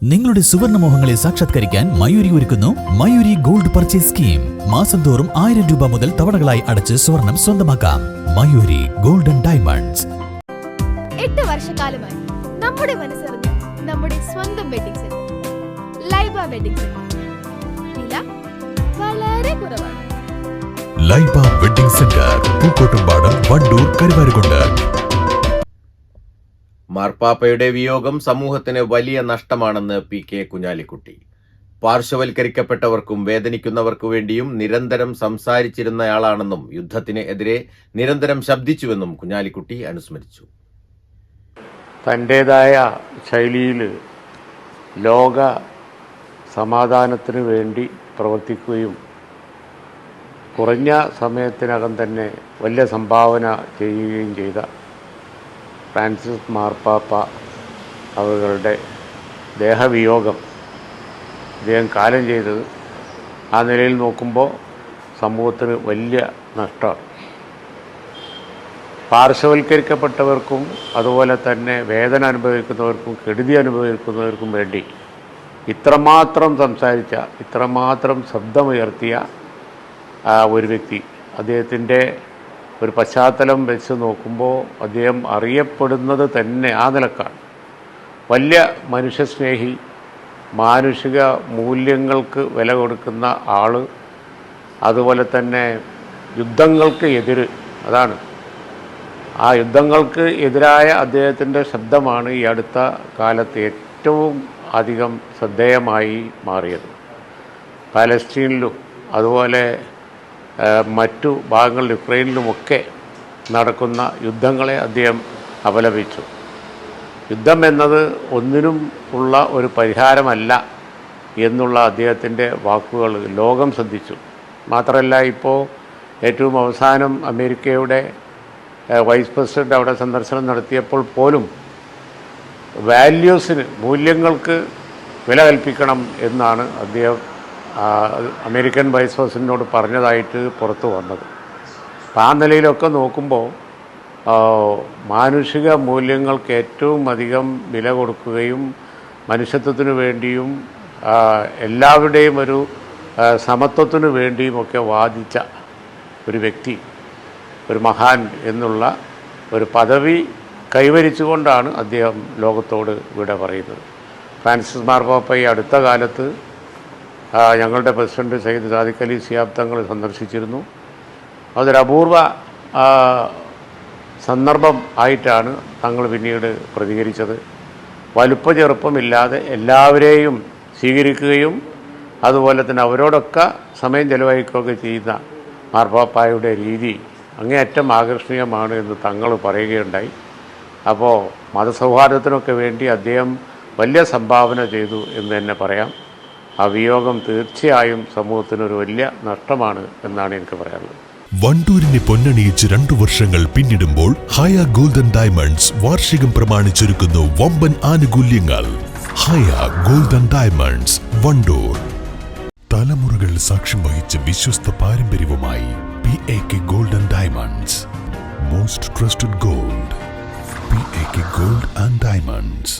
നിങ്ങളുടെ സുവർണമോഹങ്ങളെ സാക്ഷാത്കരിക്കാൻ മയൂരി ഒരുക്കുന്നു മയൂരി ഗോൾഡ് പർച്ചേസ് സ്കീം. മാസം തോറും 1000 രൂപ മുതൽ തവണകളായി അടച്ച് സ്വർണം സ്വന്തമാക്കാം. Mayuri golden diamonds. 8 വർഷക്കാലമായി നമ്മുടെ മനസ്സറിഞ്ഞ് നമ്മുടെ സ്വന്തം wedding centre Laiba wedding centre. വില വളരെ കുറവാണ്. Laiba wedding centre, Pookkottumpadam, Wandoor, Karuvarakundu. മാർപ്പാപ്പയുടെ വിയോഗം സമൂഹത്തിന് വലിയ നഷ്ടമാണെന്ന് പി.കെ. കുഞ്ഞാലിക്കുട്ടി. പാർശ്വവൽക്കരിക്കപ്പെട്ടവർക്കും വേദനിക്കുന്നവർക്കു വേണ്ടിയും നിരന്തരം സംസാരിച്ചിരുന്നയാളാണെന്നും യുദ്ധത്തിന് എതിരെ നിരന്തരം ശബ്ദിച്ചുവെന്നും കുഞ്ഞാലിക്കുട്ടി അനുസ്മരിച്ചു. തൻ്റേതായ ശൈലിയിൽ ലോക സമാധാനത്തിന് വേണ്ടി പ്രവർത്തിക്കുകയും കുറഞ്ഞ സമയത്തിനകം തന്നെ വലിയ സംഭാവന ചെയ്യുകയും ചെയ്ത ഫ്രാൻസിസ് മാർപ്പാപ്പ അവരുടെ ദേഹവിയോഗം അദ്ദേഹം കാലം ചെയ്തത് ആ നിലയിൽ നോക്കുമ്പോൾ സമൂഹത്തിന് വലിയ നഷ്ടമാണ്. പാർശ്വവൽക്കരിക്കപ്പെട്ടവർക്കും അതുപോലെ തന്നെ വേദന അനുഭവിക്കുന്നവർക്കും കെടുതി അനുഭവിക്കുന്നവർക്കും വേണ്ടി ഇത്രമാത്രം സംസാരിച്ച, ഇത്രമാത്രം ശബ്ദമുയർത്തിയ ഒരു വ്യക്തി, അദ്ദേഹത്തിൻ്റെ ഒരു പശ്ചാത്തലം വെച്ച് നോക്കുമ്പോൾ അദ്ദേഹം അറിയപ്പെടുന്നത് തന്നെ ആ നിലക്കാണ്. വലിയ മനുഷ്യസ്നേഹി, മാനുഷിക മൂല്യങ്ങൾക്ക് വില കൊടുക്കുന്ന ആൾ, അതുപോലെ തന്നെ യുദ്ധങ്ങൾക്ക് എതിര്, അതാണ് ആ യുദ്ധങ്ങൾക്ക് എതിരായ അദ്ദേഹത്തിൻ്റെ ശബ്ദമാണ് ഈ അടുത്ത കാലത്ത് ഏറ്റവും അധികം ശ്രദ്ധേയമായി മാറിയത്. പാലസ്തീനിലും അതുപോലെ മറ്റു ഭാഗങ്ങളിൽ യുക്രൈനിലുമൊക്കെ നടക്കുന്ന യുദ്ധങ്ങളെ അദ്ദേഹം അപലപിച്ചു. യുദ്ധം എന്നത് ഒന്നിനും ഉള്ള ഒരു പരിഹാരമല്ല എന്നുള്ള അദ്ദേഹത്തിൻ്റെ വാക്കുകൾ ലോകം ശ്രദ്ധിച്ചു. മാത്രമല്ല, ഇപ്പോൾ ഏറ്റവും അവസാനം അമേരിക്കയുടെ വൈസ് പ്രസിഡന്റ് അവിടെ സന്ദർശനം നടത്തിയപ്പോൾ പോലും വാല്യൂസിന്, മൂല്യങ്ങൾക്ക് വില കൽപ്പിക്കണം എന്നാണ് അദ്ദേഹം അമേരിക്കൻ വൈസ് പ്രസിഡന്റിനോട് പറഞ്ഞതായിട്ട് പുറത്തു വന്നത്. അപ്പം ആ നിലയിലൊക്കെ നോക്കുമ്പോൾ മാനുഷിക മൂല്യങ്ങൾക്ക് ഏറ്റവും അധികം വില കൊടുക്കുകയും മനുഷ്യത്വത്തിനു വേണ്ടിയും എല്ലാവരുടെയും ഒരു സമത്വത്തിനു വേണ്ടിയുമൊക്കെ വാദിച്ച ഒരു വ്യക്തി, ഒരു മഹാൻ എന്നുള്ള ഒരു പദവി കൈവരിച്ചുകൊണ്ടാണ് അദ്ദേഹം ലോകത്തോട് വിട പറയുന്നത്. ഫ്രാൻസിസ് മാർപ്പാപ്പ ഈ അടുത്ത കാലത്ത് ഞങ്ങളുടെ പ്രസിഡന്റ് സയ്യിദ് സാദിഖ് അലി ശിഹാബ് തങ്ങൾ സന്ദർശിച്ചിരുന്നു. അതൊരു അപൂർവ സന്ദർഭം ആയിട്ടാണ് തങ്ങൾ പിന്നീട് പ്രതികരിച്ചത്. വലുപ്പ ചെറുപ്പമില്ലാതെ എല്ലാവരെയും സ്വീകരിക്കുകയും അതുപോലെ തന്നെ അവരോടൊക്കെ സമയം ചെലവഴിക്കുകയൊക്കെ ചെയ്യുന്ന മാർപ്പാപ്പായുടെ രീതി അങ്ങേയറ്റം ആകർഷണീയമാണ് എന്ന് തങ്ങൾ പറയുകയുണ്ടായി. അപ്പോൾ മതസൗഹാർദ്ദത്തിനൊക്കെ വേണ്ടി അദ്ദേഹം വലിയ സംഭാവന ചെയ്തു എന്ന് തന്നെ പറയാം. ആ വിയോഗം തീർച്ചയായും സമൂഹത്തിനൊരു വലിയ നഷ്ടമാണ് എന്നാണ് എനിക്ക് പറയാനുള്ളത്. വണ്ടൂരിനെ പൊന്നണിയിച്ച് 2 വർഷങ്ങൾ പിന്നിടുമ്പോൾ ഹയ ഗോൾഡൻ ഡയമണ്ട്സ് വാർഷികം പ്രമാണിച്ചൊരുക്കുന്നു വമ്പൻ ആനുകൂല്യങ്ങൾ. Haya golden diamonds, Vandoor. തലമുറകൾ സാക്ഷ്യം വഹിച്ച വിശ്വസ്ത പാരമ്പര്യവുമായി PAK. Golden diamonds. Most trusted gold. PAK. Gold and diamonds.